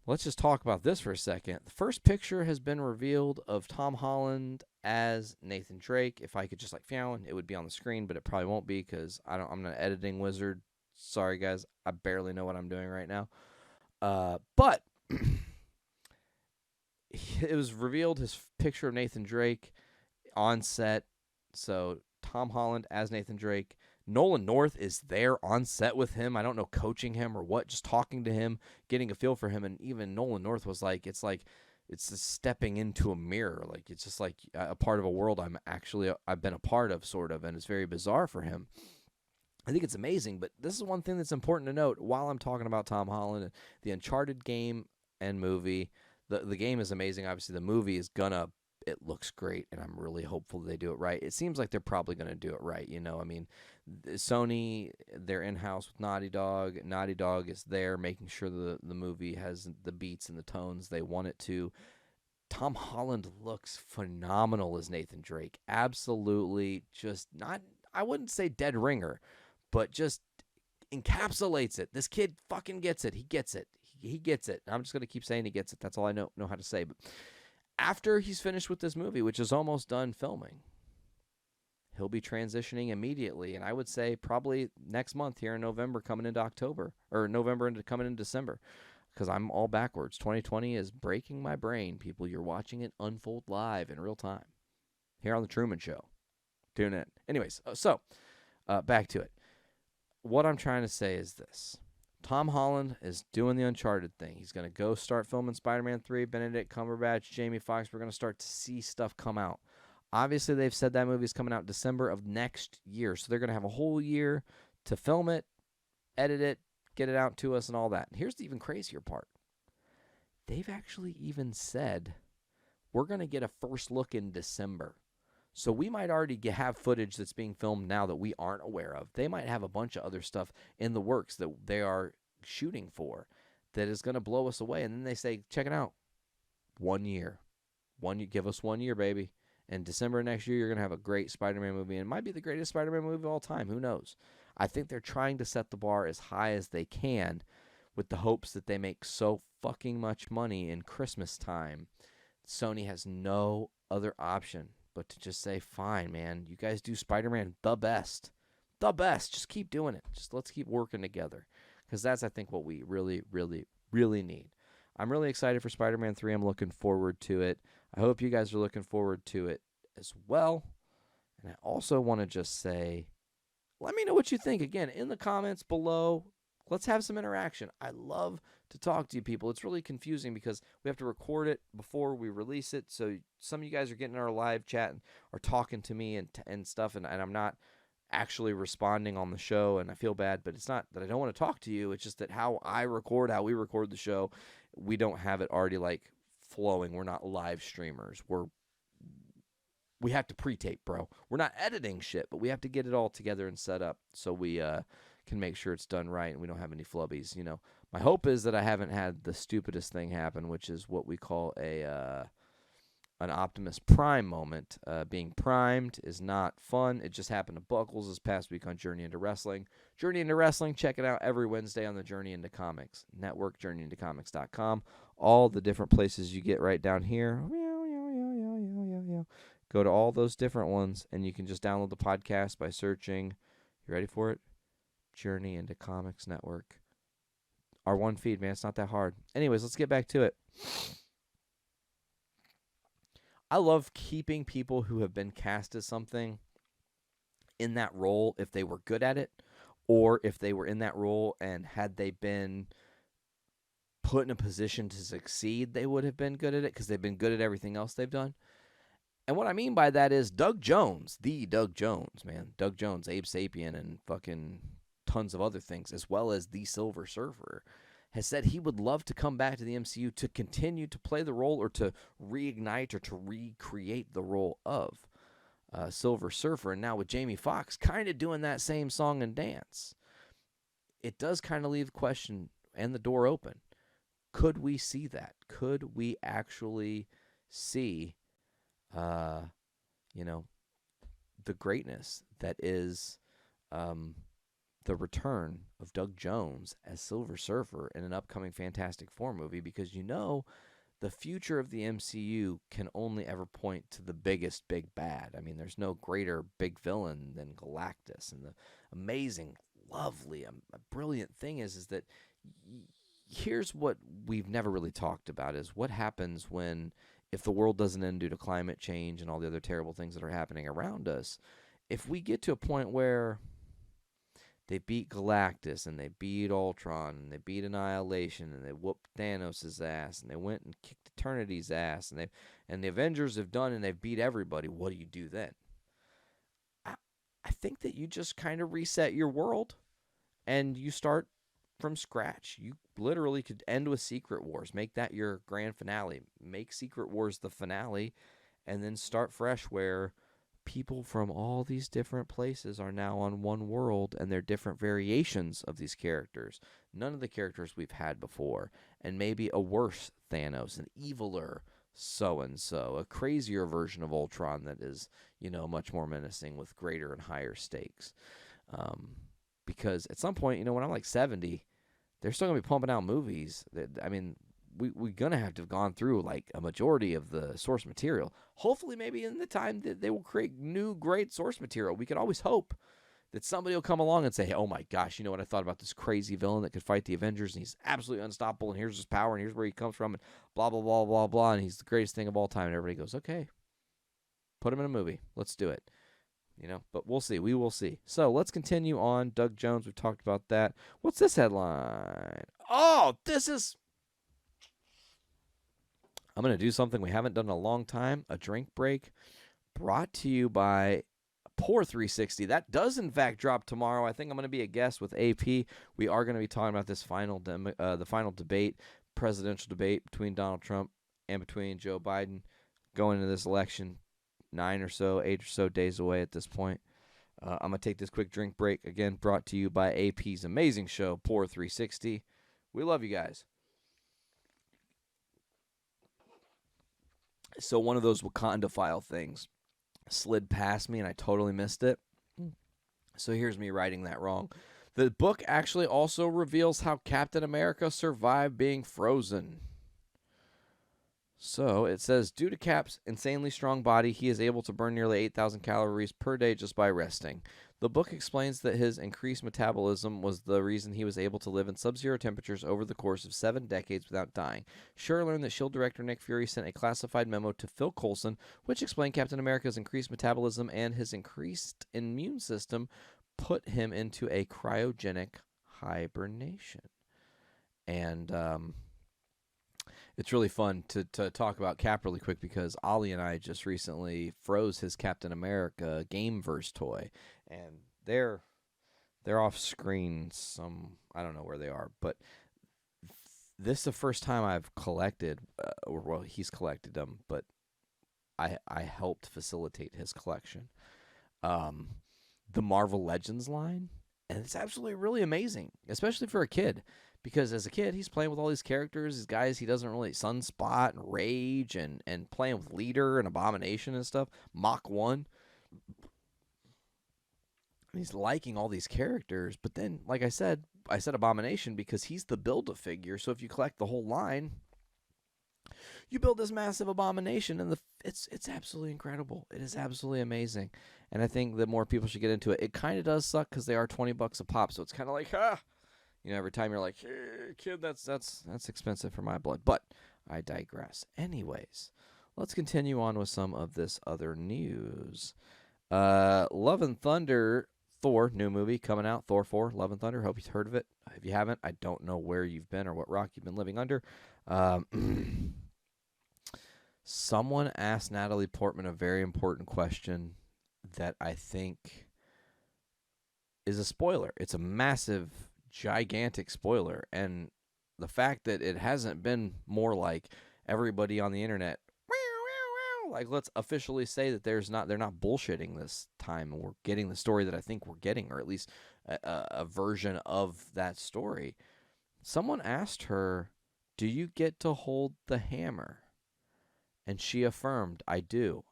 let's just talk about this for a second. The first picture has been revealed of Tom Holland as Nathan Drake. If I could just it would be on the screen, but it probably won't be because I'm not an editing wizard. Sorry, guys. I barely know what I'm doing right now. But it was revealed his picture of Nathan Drake on set. So Tom Holland as Nathan Drake. Nolan North is there on set with him. I don't know, coaching him or what, just talking to him, getting a feel for him. And even Nolan North was like, it's just stepping into a mirror. Like, it's just like a part of a world I've been a part of, sort of. And it's very bizarre for him. I think it's amazing. But this is one thing that's important to note while I'm talking about Tom Holland, the Uncharted game and movie. The game is amazing. Obviously, the movie is it looks great, and I'm really hopeful they do it right. It seems like they're probably going to do it right. You know, I mean, Sony, they're in-house with Naughty Dog. Naughty Dog is there making sure the movie has the beats and the tones they want it to. Tom Holland looks phenomenal as Nathan Drake. Absolutely just not, I wouldn't say dead ringer, but just encapsulates it. This kid fucking gets it. He gets it. He gets it. I'm just going to keep saying he gets it. That's all I know how to say. But after he's finished with this movie, which is almost done filming, he'll be transitioning immediately. And I would say probably next month here in November coming into October, or November into coming into December, because I'm all backwards. 2020 is breaking my brain, people. You're watching it unfold live in real time here on The Truman Show. Tune in. Anyways, so back to it. What I'm trying to say is this. Tom Holland is doing the Uncharted thing. He's going to go start filming Spider-Man 3, Benedict Cumberbatch, Jamie Foxx. We're going to start to see stuff come out. Obviously, they've said that movie's coming out December of next year, so they're going to have a whole year to film it, edit it, get it out to us, and all that. And here's the even crazier part. They've actually even said we're going to get a first look in December. So we might already have footage that's being filmed now that we aren't aware of. They might have a bunch of other stuff in the works that they are shooting for that is going to blow us away. And then they say, check it out. 1 year. Give us 1 year, baby. And December next year, you're going to have a great Spider-Man movie. And it might be the greatest Spider-Man movie of all time. Who knows? I think they're trying to set the bar as high as they can with the hopes that they make so fucking much money in Christmas time. Sony has no other option but to just say, fine, man, you guys do Spider-Man the best. The best. Just keep doing it. Just let's keep working together. Because that's, I think, what we really, really, really need. I'm really excited for Spider-Man 3. I'm looking forward to it. I hope you guys are looking forward to it as well. And I also want to just say, let me know what you think. Again, in the comments below, let's have some interaction. I love to talk to you people. It's really confusing because we have to record it before we release it. So some of you guys are getting in our live chat and are talking to me and stuff, and I'm not actually responding on the show, and I feel bad, but it's not that I don't want to talk to you. It's just that how we record the show, we don't have it already like flowing. We're not live streamers. We have to pre-tape, bro. We're not editing shit, but we have to get it all together and set up so we can make sure it's done right and we don't have any flubbies. You know, my hope is that I haven't had the stupidest thing happen, which is what we call an Optimus Prime moment. Being primed is not fun. It just happened to Buckles this past week on Journey into Wrestling. Journey into Wrestling, check it out every Wednesday on the Journey into Comics Network, journeyintocomics.com. All the different places you get right down here. Go to all those different ones, and you can just download the podcast by searching, you ready for it? Journey into Comics Network. Our one feed, man. It's not that hard. Anyways, let's get back to it. I love keeping people who have been cast as something in that role if they were good at it, or if they were in that role and had they been put in a position to succeed, they would have been good at it because they've been good at everything else they've done. And what I mean by that is Doug Jones, the Doug Jones, man. Doug Jones, Abe Sapien, and fucking tons of other things, as well as the Silver Surfer, has said he would love to come back to the MCU to continue to play the role or to reignite or to recreate the role of Silver Surfer. And now with Jamie Foxx kind of doing that same song and dance, it does kind of leave the question and the door open. Could we see that? Could we actually see the greatness that is the return of Doug Jones as Silver Surfer in an upcoming Fantastic Four movie? Because the future of the MCU can only ever point to the biggest big bad. I mean, there's no greater big villain than Galactus. And the amazing, lovely, brilliant thing is that here's what we've never really talked about is what happens if the world doesn't end due to climate change and all the other terrible things that are happening around us. If we get to a point where they beat Galactus and they beat Ultron and they beat Annihilation and they whooped Thanos' ass and they went and kicked Eternity's ass and the Avengers have done and they've beat everybody, what do you do then? I think that you just kind of reset your world and you start from scratch. You literally could end with Secret Wars. Make that your grand finale. Make Secret Wars the finale and then start fresh where people from all these different places are now on one world and they're different variations of these characters. None of the characters we've had before. And maybe a worse Thanos, an eviler so-and-so, a crazier version of Ultron that is, much more menacing with greater and higher stakes. because at some point, when I'm like 70, they're still going to be pumping out movies. I mean, we're going to have gone through like a majority of the source material. Hopefully, maybe in the time that they will create new great source material. We could always hope that somebody will come along and say, hey, oh my gosh, you know what I thought about this crazy villain that could fight the Avengers, and he's absolutely unstoppable, and here's his power, and here's where he comes from, and blah, blah, blah, blah, blah, and he's the greatest thing of all time. And everybody goes, okay, put him in a movie. Let's do it. But we'll see. We will see. So let's continue on. Doug Jones, we've talked about that. What's this headline? Oh, I'm going to do something we haven't done in a long time, a drink break, brought to you by Pour 360. That does, in fact, drop tomorrow. I think I'm going to be a guest with AP. We are going to be talking about this the final debate, presidential debate between Donald Trump and between Joe Biden going into this election. 8 or so days away at this point. I'm going to take this quick drink break. Again, brought to you by AP's amazing show, Pour 360. We love you guys. So one of those Wakanda File things slid past me, and I totally missed it. So here's me writing that wrong. The book actually also reveals how Captain America survived being frozen. So it says, due to Cap's insanely strong body, he is able to burn nearly 8,000 calories per day just by resting. The book explains that his increased metabolism was the reason he was able to live in sub-zero temperatures over the course of 7 decades without dying. Shuri learned that S.H.I.E.L.D. director Nick Fury sent a classified memo to Phil Coulson, which explained Captain America's increased metabolism and his increased immune system put him into a cryogenic hibernation. And it's really fun to talk about Cap really quick because Ollie and I just recently froze his Captain America Gameverse toy, and they're off screen I don't know where they are, but this is the first time I've collected, he's collected them, but I helped facilitate his collection. The Marvel Legends line, and it's absolutely really amazing, especially for a kid. Because as a kid, he's playing with all these characters, these guys he doesn't really, Sunspot and Rage, and playing with Leader and Abomination and stuff, Mach 1. And he's liking all these characters, but then, like I said Abomination because he's the Build-A-Figure, so if you collect the whole line, you build this massive Abomination, and it's absolutely incredible. It is absolutely amazing. And I think that more people should get into it. It kind of does suck because they are $20 a pop, so it's kind of like, every time you're like, hey, kid, that's expensive for my blood. But I digress. Anyways, let's continue on with some of this other news. Love and Thunder, Thor, new movie coming out. Thor 4, Love and Thunder. Hope you've heard of it. If you haven't, I don't know where you've been or what rock you've been living under. Someone asked Natalie Portman a very important question that I think is a spoiler. It's a massive, gigantic spoiler, and the fact that it hasn't been more like everybody on the internet, like, let's officially say that they're not bullshitting this time, and we're getting the story that I think we're getting, or at least a version of that story. Someone asked her, do you get to hold the hammer? And she affirmed, I do.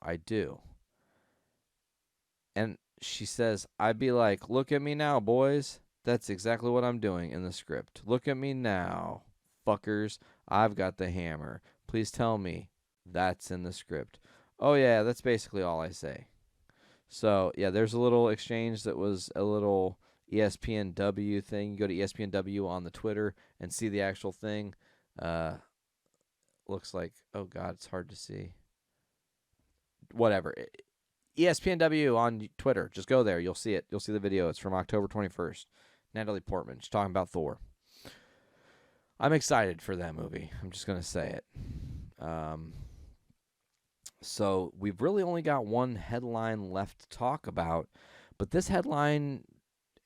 And she says, I'd be like, look at me now, boys. That's exactly what I'm doing in the script. Look at me now, fuckers. I've got the hammer. Please tell me that's in the script. Oh, yeah, that's basically all I say. So, yeah, there's a little exchange that was a little ESPNW thing. You go to ESPNW on the Twitter and see the actual thing. Looks like, oh, God, it's hard to see. Whatever. ESPNW on Twitter. Just go there. You'll see it. You'll see the video. It's from October 21st. Natalie Portman. She's talking about Thor. I'm excited for that movie. I'm just going to say it. So we've really only got one headline left to talk about, but this headline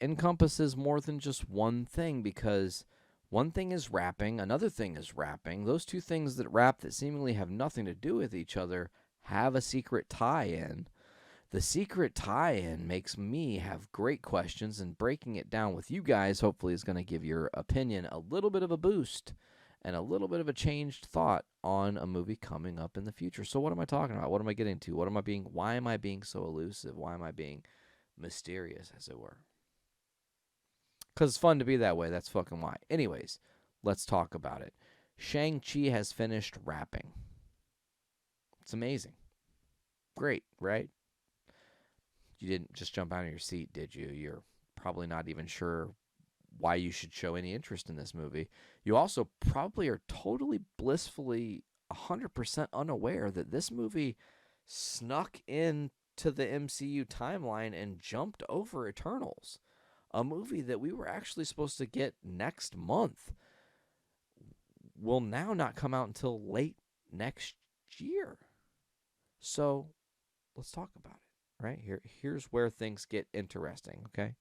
encompasses more than just one thing, because one thing is rapping, another thing is rapping. Those two things that rap that seemingly have nothing to do with each other have a secret tie-in. The secret tie-in makes me have great questions, and breaking it down with you guys hopefully is going to give your opinion a little bit of a boost and a little bit of a changed thought on a movie coming up in the future. So what am I talking about? What am I getting to? Why am I being so elusive? Why am I being mysterious, as it were? Because it's fun to be that way. That's fucking why. Anyways, let's talk about it. Shang-Chi has finished wrapping. It's amazing. Great, right? You didn't just jump out of your seat, did you? You're probably not even sure why you should show any interest in this movie. You also probably are totally blissfully 100% unaware that this movie snuck into the MCU timeline and jumped over Eternals, a movie that we were actually supposed to get next month will now not come out until late next year. So let's talk about it, right? Here's where things get interesting, okay?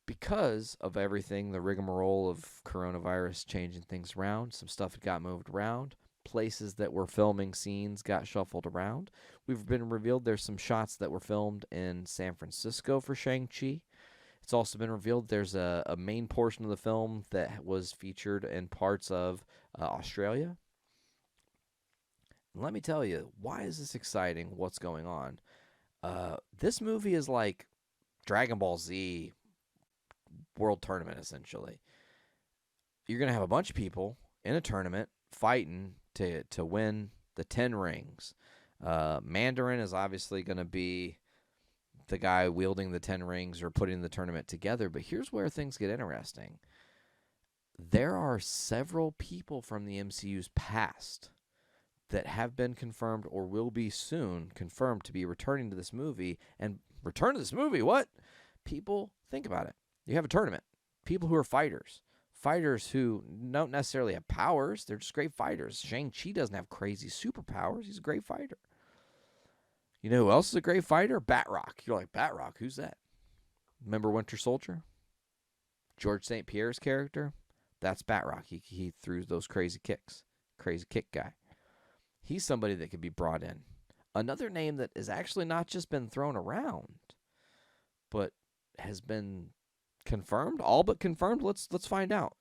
Because of everything, the rigmarole of coronavirus changing things around, some stuff got moved around, places that were filming scenes got shuffled around. We've been revealed there's some shots that were filmed in San Francisco for Shang-Chi. It's also been revealed there's a main portion of the film that was featured in parts of Australia. And let me tell you, why is this exciting? What's going on? This movie is like Dragon Ball Z World Tournament, essentially. You're going to have a bunch of people in a tournament fighting to win the 10 rings. Mandarin is obviously going to be the guy wielding the 10 rings or putting the tournament together. But here's where things get interesting. There are several people from the MCU's past that have been confirmed or will be soon confirmed to be returning to this movie. And return to this movie? What? People, think about it. You have a tournament. People who are fighters. Fighters who don't necessarily have powers. They're just great fighters. Shang-Chi doesn't have crazy superpowers. He's a great fighter. You know who else is a great fighter? Batroc. You're like, Batroc? Who's that? Remember Winter Soldier? George St. Pierre's character? That's Batroc. He threw those crazy kicks. Crazy kick guy. He's somebody that could be brought in. Another name that has actually not just been thrown around, but has been confirmed, all but confirmed. Let's find out.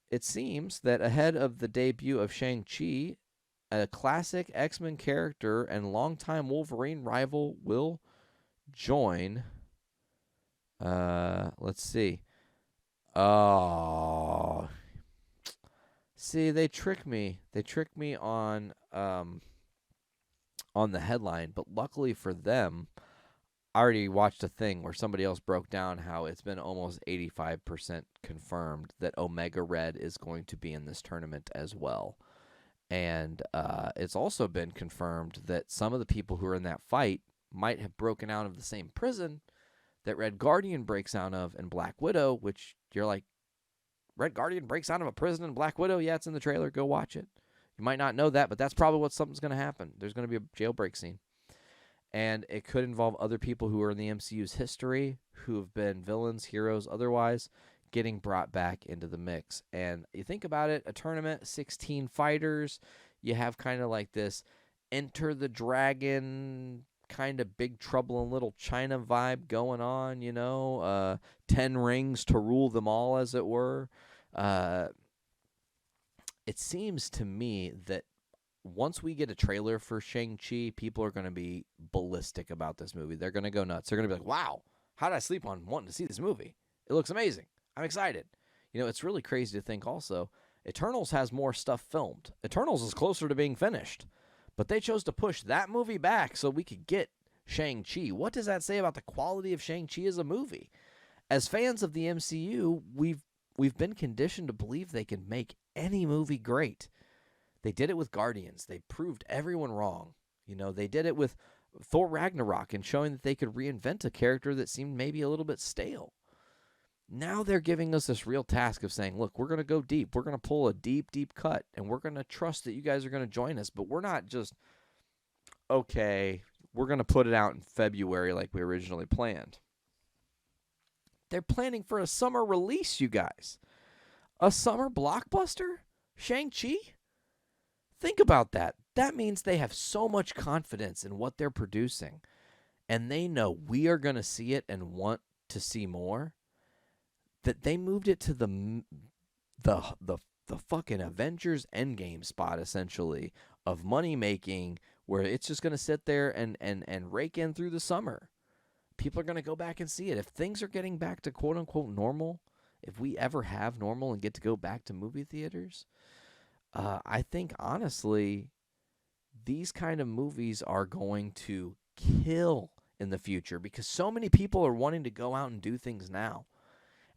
It seems that ahead of the debut of Shang-Chi, a classic X-Men character and longtime Wolverine rival will join. Let's see. Oh, see, they tricked me. They tricked me on the headline, but luckily for them, I already watched a thing where somebody else broke down how it's been almost 85% confirmed that Omega Red is going to be in this tournament as well. And it's also been confirmed that some of the people who are in that fight might have broken out of the same prison that Red Guardian breaks out of in Black Widow, which you're like, Red Guardian breaks out of a prison in Black Widow? Yeah, it's in the trailer. Go watch it. You might not know that, but that's probably what something's going to happen. There's going to be a jailbreak scene. And it could involve other people who are in the MCU's history, who have been villains, heroes, otherwise, getting brought back into the mix. And you think about it, a tournament, 16 fighters, you have kind of like this Enter the Dragon, kind of Big Trouble in Little China vibe going on, 10 rings to rule them all, as it were. It seems to me that once we get a trailer for Shang-Chi, people are going to be ballistic about this movie. They're going to go nuts. They're going to be like, wow, how did I sleep on wanting to see this movie? It looks amazing. I'm excited. It's really crazy to think also, Eternals has more stuff filmed. Eternals is closer to being finished. But they chose to push that movie back so we could get Shang-Chi. What does that say about the quality of Shang-Chi as a movie? As fans of the MCU, we've been conditioned to believe they can make any movie great. They did it with Guardians. They proved everyone wrong. They did it with Thor Ragnarok and showing that they could reinvent a character that seemed maybe a little bit stale. Now they're giving us this real task of saying, look, we're going to go deep. We're going to pull a deep, deep cut, and we're going to trust that you guys are going to join us. But we're not just, okay, we're going to put it out in February like we originally planned. They're planning for a summer release, you guys. A summer blockbuster? Shang-Chi? Think about that. That means they have so much confidence in what they're producing, and they know we are going to see it and want to see more, that they moved it to the fucking Avengers Endgame spot, essentially, of money making, where it's just going to sit there and rake in through the summer. people are going to go back and see it. If things are getting back to quote-unquote normal, if we ever have normal and get to go back to movie theaters, I think, honestly, these kind of movies are going to kill in the future because so many people are wanting to go out and do things now.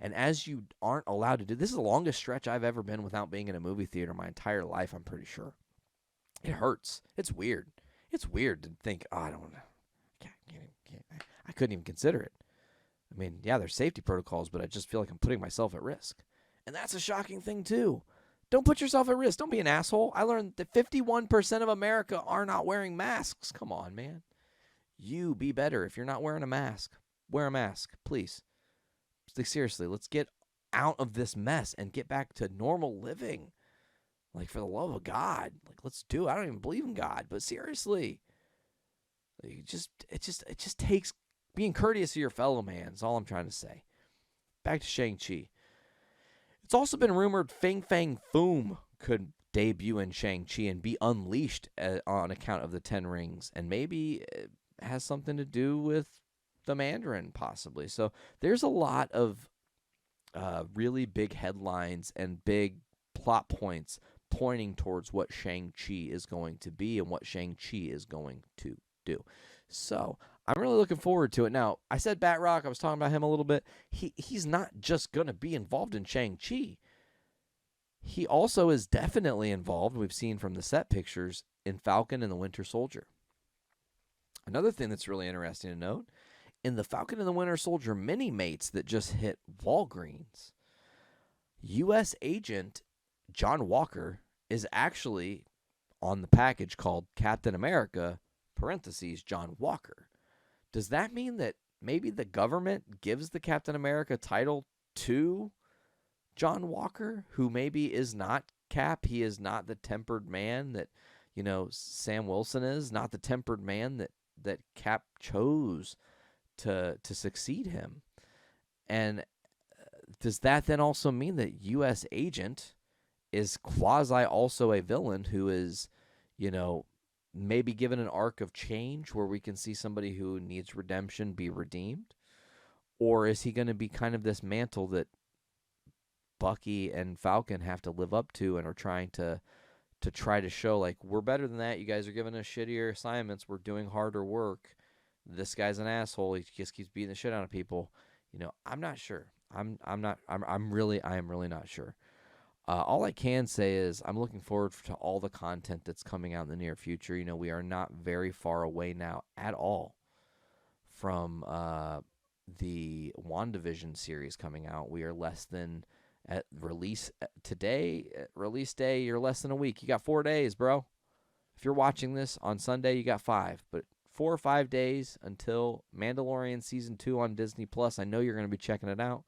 And as you aren't allowed to do, this is the longest stretch I've ever been without being in a movie theater my entire life, I'm pretty sure. It hurts. It's weird. It's weird to think, oh, I don't know. I couldn't even consider it. I mean, yeah, there's safety protocols, but I just feel like I'm putting myself at risk. And that's a shocking thing, too. Don't put yourself at risk. Don't be an asshole. I learned that 51% of America are not wearing masks. Come on, man. You be better. If you're not wearing a mask, wear a mask, please. Like, seriously, let's get out of this mess and get back to normal living. Like, for the love of God. Like, let's do it. I don't even believe in God, but seriously. It just takes being courteous to your fellow man is all I'm trying to say. Back to Shang-Chi. It's also been rumored Fing Fang Foom could debut in Shang-Chi and be unleashed on account of the 10 Rings. And maybe it has something to do with the Mandarin, possibly. So there's a lot of really big headlines and big plot points pointing towards what Shang-Chi is going to be and what Shang-Chi is going to do. So I'm really looking forward to it. Now, I said Batroc. I was talking about him a little bit. He's not just going to be involved in Shang-Chi. He also is definitely involved, we've seen from the set pictures, in Falcon and the Winter Soldier. Another thing that's really interesting to note, in the Falcon and the Winter Soldier mini-mates that just hit Walgreens, U.S. agent John Walker is actually on the package called Captain America, parentheses, John Walker. Does that mean that maybe the government gives the Captain America title to John Walker, who maybe is not Cap? He is not the tempered man that, Sam Wilson is, not the tempered man that Cap chose to succeed him. And does that then also mean that U.S. agent is quasi also a villain who is, maybe given an arc of change where we can see somebody who needs redemption be redeemed? Or is he going to be kind of this mantle that Bucky and Falcon have to live up to and are trying to try to show, like, we're better than that. You guys are giving us shittier assignments. We're doing harder work. This guy's an asshole. He just keeps beating the shit out of people. I'm not sure. I am really not sure. All I can say is I'm looking forward to all the content that's coming out in the near future. We are not very far away now at all from the WandaVision series coming out. We are less than at release today. At release day, you're less than a week. You got 4 days, bro. If you're watching this on Sunday, you got 5. But 4 or 5 days until Mandalorian Season 2 on Disney+. I know you're going to be checking it out.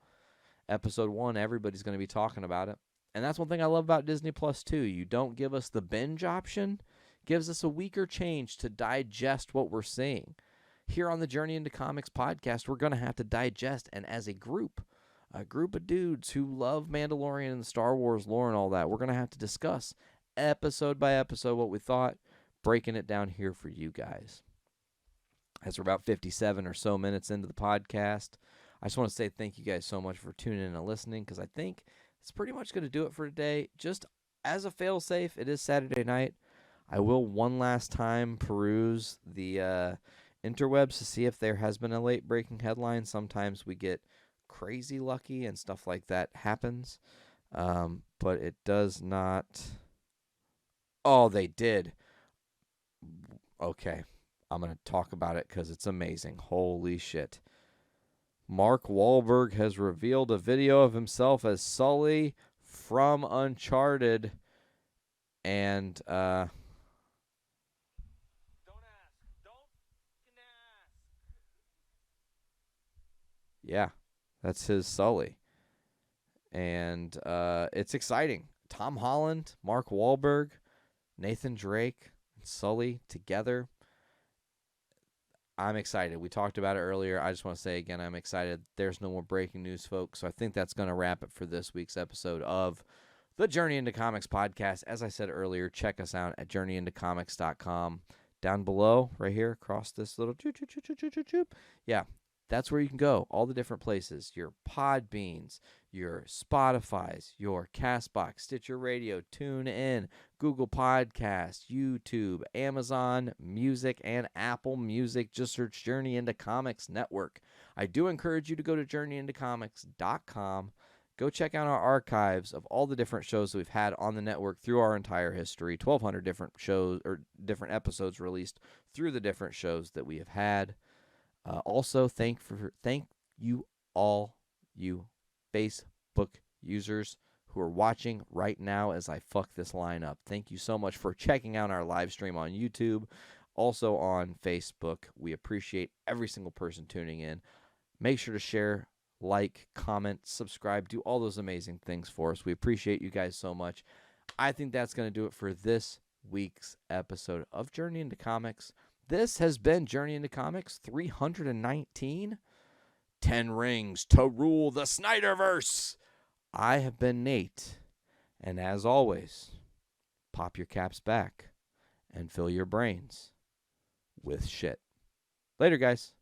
Episode 1, everybody's going to be talking about it. And that's one thing I love about Disney Plus too. You don't give us the binge option. It gives us a weaker change to digest what we're seeing. Here on the Journey into Comics podcast, we're going to have to digest. And as a group of dudes who love Mandalorian and the Star Wars lore and all that, we're going to have to discuss episode by episode what we thought, breaking it down here for you guys. As we're about 57 or so minutes into the podcast, I just want to say thank you guys so much for tuning in and listening, because I think it's pretty much going to do it for today. Just as a fail-safe, it is Saturday night. I will one last time peruse the interwebs to see if there has been a late-breaking headline. Sometimes we get crazy lucky and stuff like that happens. But it does not... Oh, they did. Okay, I'm going to talk about it because it's amazing. Holy shit. Mark Wahlberg has revealed a video of himself as Sully from Uncharted. And, Don't ask. yeah, that's his Sully. And it's exciting. Tom Holland, Mark Wahlberg, Nathan Drake, and Sully together. I'm excited. We talked about it earlier. I just want to say again, I'm excited. There's no more breaking news, folks. So I think that's going to wrap it for this week's episode of the Journey into Comics podcast. As I said earlier, check us out at journeyintocomics.com. Down below, right here, across this little yeah, That's where you can go. All the different places. Your Podbeans, your Spotifys, your Castbox, Stitcher Radio, TuneIn, Google Podcasts, YouTube, Amazon Music, and Apple Music. Just search Journey into Comics Network. I do encourage you to go to journeyintocomics.com. Go check out our archives of all the different shows that we've had on the network through our entire history. 1,200 different shows or different episodes released through the different shows that we have had. Also, thank you all, you Facebook users who are watching right now as I fuck this line up. Thank you so much for checking out our live stream on YouTube, also on Facebook. We appreciate every single person tuning in. Make sure to share, like, comment, subscribe, do all those amazing things for us. We appreciate you guys so much. I think that's going to do it for this week's episode of Journey into Comics. This has been Journey into Comics 319. 10 Rings to Rule the Snyderverse. I have been Nate. And as always, pop your caps back and fill your brains with shit. Later, guys.